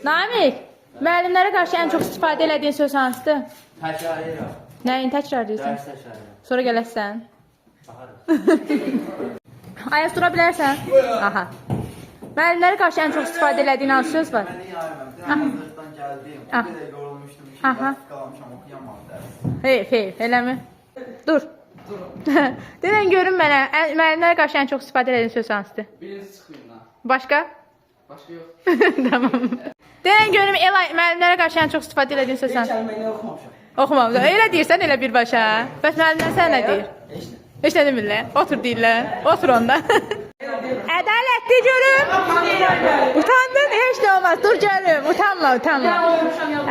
Namik, müəllimlərə qarşı ən çox istifadə elədiyin söz hansıdır? Təkrar edirəm. Nəyin təkrar edirsən? Dərs təkrarı. Sonra gələsən. Baxarıq. Ayaq dura bilərsən? Aha. Müəllimlərə qarşı ən çox istifadə elədiyin hansı söz var? Məni yarımam. Hazırlıqdan gəldim. Bir də yorulmuşdum ki, Aha. dərs qalmışam, oxuyamadım dərs. Heyf, eləmi? Dur. Denən görün mənə, müəllimlərə qarşı ən çox istifadə elədiyin söz hansıdır? Birinci çıxmayın lan. Başqa? Başqa yox. Tamam. Denən görüm, Elay, müəllimlərə qarşı ən çox istifadə elədiyin söz hansıdır? Kəlməni oxumamışam. Oxumamıza. Elə deyirsən, elə birbaşa. Bəs müəllimlər sən nə deyir? Heç nə demirlər. Otur deyirlər. Otur onda. Ədalətli görüm. Utandın, heç nə olmaz. Dur görüm. Utanma.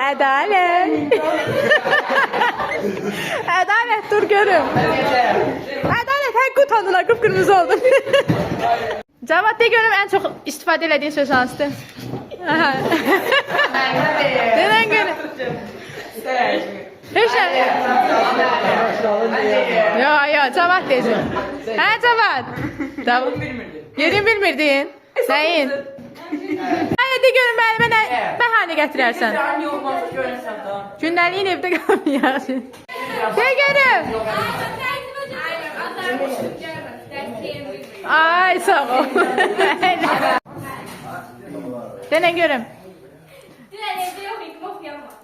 Ədalət. Ədalət, dur görüm. Ədalət, həqiqi utandın, qıpqırmızı oldun. Cavad, de görüm, ən çox istifadə elədiyin söz hansıdır? Denən görüm. Heç nə? Yo, Cavad desin. Hə, Cavad? Yerin bilmirdin? Nəyin? Hələ de görüm, müəllimə nə bəhanə gətirərsən? Gündəliyin evdə qalmayasın. De görüm. Ay, sağ ol. Denə görüm.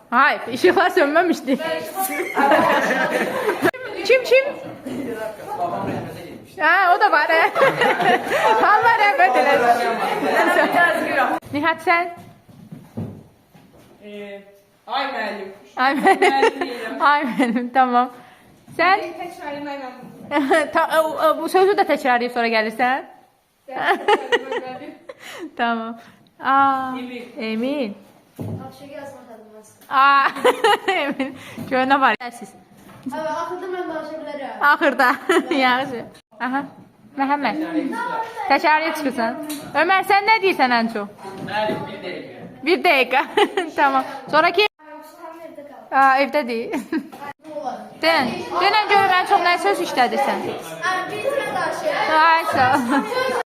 Hayır, ışıqlar sönməmişdi. Kim? Ha, o da var. Allah rəhmət eləsin. Nihat, sən? Ay müəllim. Ay mənim, tamam. Sən? Bu sözü də təkrarlayıb sonra gəlirsən? Tamam. Emin. Emin. Gör nə var? Siz. Axırda mən danışa bilərəm. Axırda. Yaxşı. Aha. Məhəmməd. Təkrarlıya çıxırsan. Ömər, sən nə deyirsən ən çox? Müəllim, bir dəqiqə. Bir dəqiqə. Tamam. Sonraki? Evdədir. Denən görüm, ən çox nə söz işlədirsən? Bir mən danışıram. Ay, sağ ol.